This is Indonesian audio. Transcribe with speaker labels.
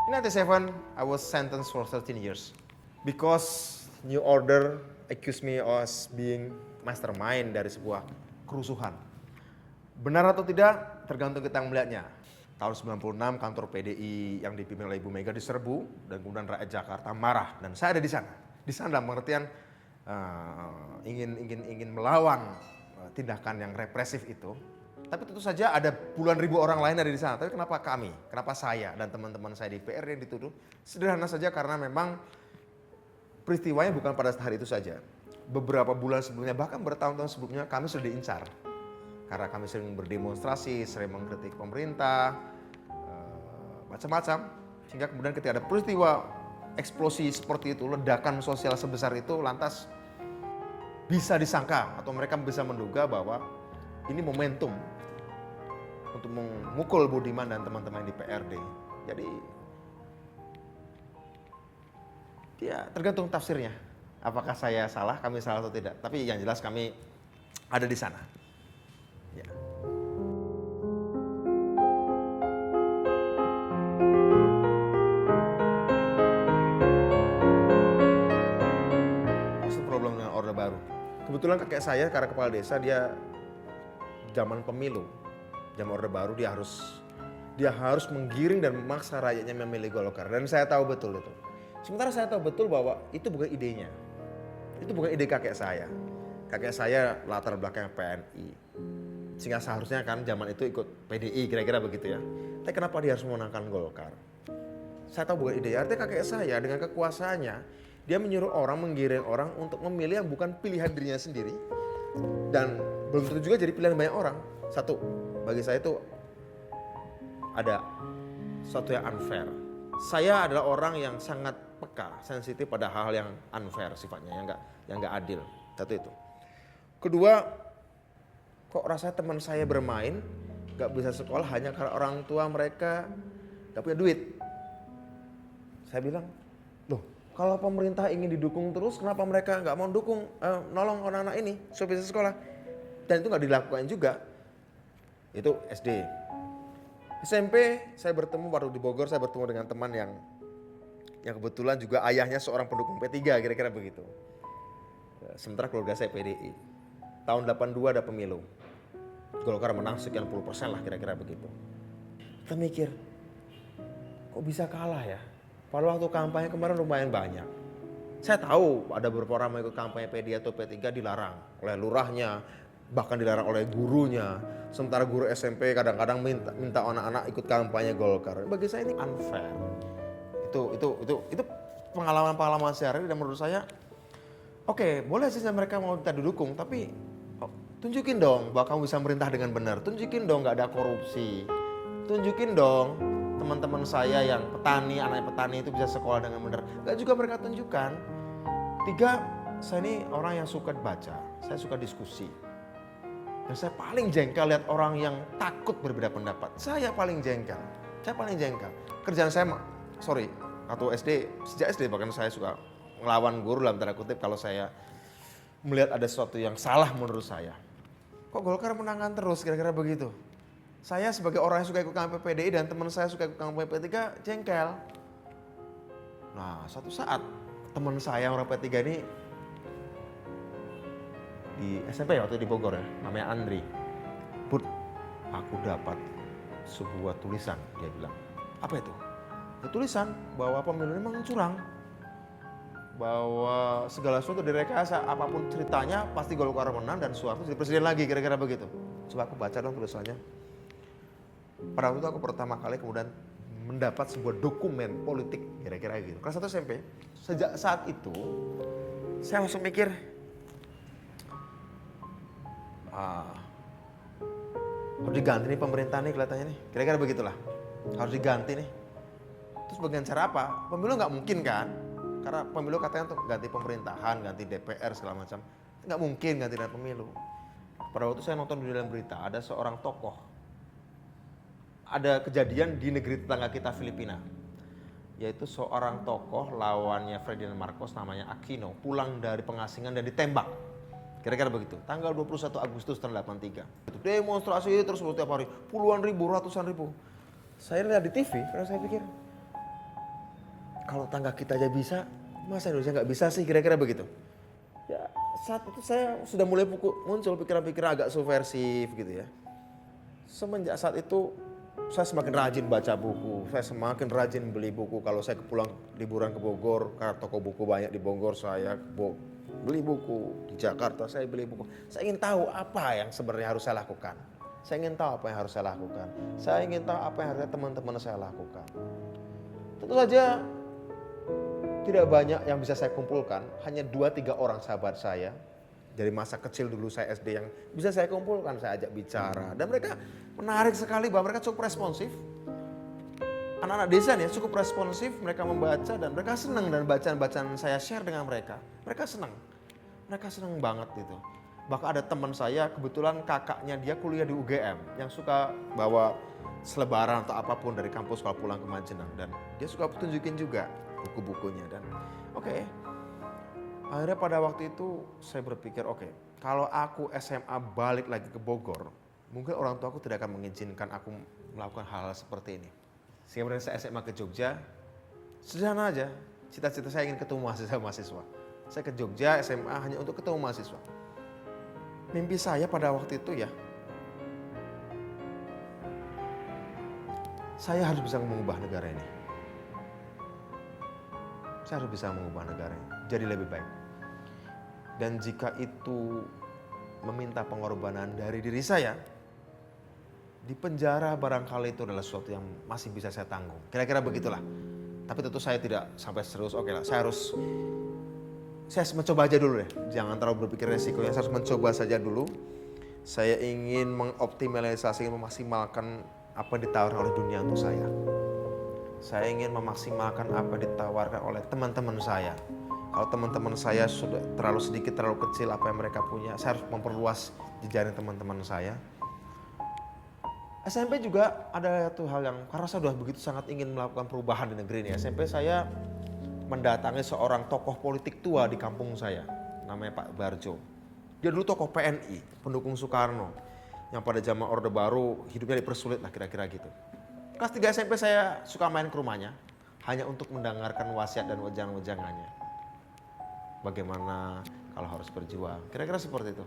Speaker 1: In 1997, I was sentenced for 13 years because New Order accused me as being mastermind dari sebuah kerusuhan. Benar atau tidak, tergantung kita melihatnya. Tahun 96 kantor PDI yang dipimpin oleh Ibu Mega diserbu dan kemudian rakyat Jakarta marah dan saya ada di sana. Di sana dalam pengertian ingin melawan tindakan yang represif itu. Tapi tentu saja ada puluhan ribu orang lain ada di sana. Tapi kenapa kami? Kenapa saya dan teman-teman saya di PR yang dituduh? Sederhana saja karena memang peristiwanya bukan pada hari itu saja. Beberapa bulan sebelumnya, bahkan bertahun-tahun sebelumnya kami sudah diincar. Karena kami sering berdemonstrasi, sering mengkritik pemerintah, macam-macam. Sehingga kemudian ketika ada peristiwa eksplosi seperti itu, ledakan sosial sebesar itu, lantas bisa disangka atau mereka bisa menduga bahwa ini momentum untuk memukul Budiman dan teman-teman di PRD. Jadi ya tergantung tafsirnya. Apakah saya salah, kami salah atau tidak. Tapi yang jelas kami ada di sana. Ya. What's the problem dengan Orde Baru? Kebetulan kakek saya karena kepala desa, dia zaman pemilu, zaman Orde Baru dia harus menggiring dan memaksa rakyatnya memilih Golkar. Dan saya tahu betul itu. Sementara saya tahu betul bahwa itu bukan idenya. Itu bukan ide kakek saya. Kakek saya latar belakangnya PNI. Sehingga seharusnya kan zaman itu ikut PDI kira-kira begitu ya. Tapi kenapa dia harus memenangkan Golkar? Saya tahu bukan ide. Artinya kakek saya dengan kekuasaannya, dia menyuruh orang, menggiring orang untuk memilih yang bukan pilihan dirinya sendiri. Dan belum tentu juga jadi pilihan banyak orang. Satu, bagi saya itu ada sesuatu yang unfair. Saya adalah orang yang sangat peka, sensitif pada hal yang unfair sifatnya, yang nggak adil. Satu itu. Kedua, kok rasa teman saya bermain nggak bisa sekolah hanya karena orang tua mereka nggak punya duit. Saya bilang, loh kalau pemerintah ingin didukung terus, kenapa mereka nggak mau dukung, nolong anak-anak ini supaya bisa sekolah? Dan itu nggak dilakukan juga. Itu SD. SMP saya bertemu baru di Bogor, saya bertemu dengan teman yang kebetulan juga ayahnya seorang pendukung P3 kira-kira begitu. Sementara keluarga saya PDI. Tahun 82 ada pemilu. Golkar menang sekian puluh persen lah kira-kira begitu. Kita mikir, kok bisa kalah ya? Padahal waktu kampanye kemarin lumayan banyak. Saya tahu ada beberapa orang yang ikut kampanye PD atau P3 dilarang oleh lurahnya, bahkan dilarang oleh gurunya. Sementara guru SMP kadang-kadang minta anak-anak ikut kampanye Golkar. Bagi saya ini unfair. Itu pengalaman-pengalaman sehari dan menurut saya oke, boleh sih mereka mau minta didukung, tapi tunjukin dong bahwa kamu bisa merintah dengan benar. Tunjukin dong nggak ada korupsi. Tunjukin dong teman-teman saya yang petani, anaknya petani itu bisa sekolah dengan benar. Nggak juga mereka tunjukkan. Tiga, saya ini orang yang suka baca, saya suka diskusi. Dan saya paling jengkel lihat orang yang takut berbeda pendapat. Saya paling jengkel. Kerjaan saya, waktu SD, sejak SD bahkan saya suka ngelawan guru dalam tanda kutip kalau saya melihat ada sesuatu yang salah menurut saya. Kok Golkar menangkan terus kira-kira begitu? Saya sebagai orang yang suka ikut kampanye PDI dan teman saya suka ikut kampanye P3 jengkel. Nah suatu saat teman saya orang P3 ini di SMP waktu di Bogor ya, namanya Andri. Put, aku dapat sebuah tulisan, dia bilang. Apa itu? Ya, tulisan bahwa pemilu ini memang curang. Bahwa segala sesuatu direkayasa, apapun ceritanya pasti Golkar menang dan Soeharto jadi presiden lagi, kira-kira begitu. Coba aku baca dong tulisannya. Pada waktu itu aku pertama kali kemudian mendapat sebuah dokumen politik, kira-kira gitu. Kelas 1 SMP. Sejak saat itu, saya langsung mikir, harus diganti nih pemerintah nih kelihatannya nih. Kira-kira begitulah. Harus diganti nih. Terus bagian cara apa? Pemilu nggak mungkin kan? Karena pemilu katanya untuk ganti pemerintahan, ganti DPR segala macam. Nggak mungkin ganti dengan pemilu. Pada waktu saya nonton di dalam berita, ada seorang tokoh. Ada kejadian di negeri tetangga kita Filipina. Yaitu seorang tokoh lawannya Ferdinand Marcos namanya Aquino. Pulang dari pengasingan dan ditembak. Kira-kira begitu. Tanggal 21 Agustus tahun 83. Demonstrasi terus setiap hari. Puluhan ribu, ratusan ribu. Saya lihat di TV, karena saya pikir, kalau tangga kita aja bisa, masa Indonesia nggak bisa sih, kira-kira begitu. Ya saat itu saya sudah mulai muncul pikiran-pikiran agak subversif gitu ya. Semenjak saat itu saya semakin rajin baca buku, saya semakin rajin beli buku. Kalau saya pulang liburan ke Bogor, karena toko buku banyak di Bogor, saya beli buku. Di Jakarta saya beli buku. Saya ingin tahu apa yang sebenarnya harus saya lakukan. Saya ingin tahu apa yang harus saya lakukan. Saya ingin tahu apa yang harus teman-teman saya lakukan. Tentu saja tidak banyak yang bisa saya kumpulkan, hanya 2-3 orang sahabat saya dari masa kecil dulu saya SD yang bisa saya kumpulkan, saya ajak bicara. Dan mereka menarik sekali bahwa mereka cukup responsif. Anak-anak desa nih cukup responsif, mereka membaca dan mereka senang, dan bacaan-bacaan saya share dengan mereka. Mereka senang. Mereka senang banget gitu. Bahkan ada teman saya, kebetulan kakaknya dia kuliah di UGM yang suka bawa selebaran atau apapun dari kampus kalau pulang ke Majenang, dan dia suka tunjukin juga buku-bukunya. Dan oke. Akhirnya pada waktu itu saya berpikir kalau aku SMA balik lagi ke Bogor, mungkin orang tua aku tidak akan mengizinkan aku melakukan hal-hal seperti ini. Sehingga kemudian saya SMA ke Jogja, sederhana aja, cita-cita saya ingin ketemu mahasiswa-mahasiswa. Saya ke Jogja SMA hanya untuk ketemu mahasiswa. Mimpi saya pada waktu itu ya, saya harus bisa mengubah negara ini. Saya harus bisa mengubah negara ini jadi lebih baik. Dan jika itu meminta pengorbanan dari diri saya, di penjara barangkali itu adalah sesuatu yang masih bisa saya tanggung. Kira-kira begitulah. Tapi tentu saya tidak sampai serius, saya mencoba aja dulu deh. Jangan terlalu berpikir resikonya, saya harus mencoba saja dulu. Saya ingin mengoptimalisasi, memaksimalkan apa yang ditawarkan oleh dunia untuk saya. Saya ingin memaksimalkan apa yang ditawarkan oleh teman-teman saya. Kalau teman-teman saya sudah terlalu sedikit, terlalu kecil apa yang mereka punya, saya harus memperluas jejaring teman-teman saya. SMP juga ada satu hal yang, karena saya sudah begitu sangat ingin melakukan perubahan di negeri ini. SMP saya mendatangi seorang tokoh politik tua di kampung saya, namanya Pak Barjo. Dia dulu tokoh PNI, pendukung Soekarno, yang pada zaman Orde Baru hidupnya dipersulit lah kira-kira gitu. Kelas 3 SMP saya suka main ke rumahnya, hanya untuk mendengarkan wasiat dan wejangan-wejangannya. Bagaimana kalau harus berjuang, kira-kira seperti itu.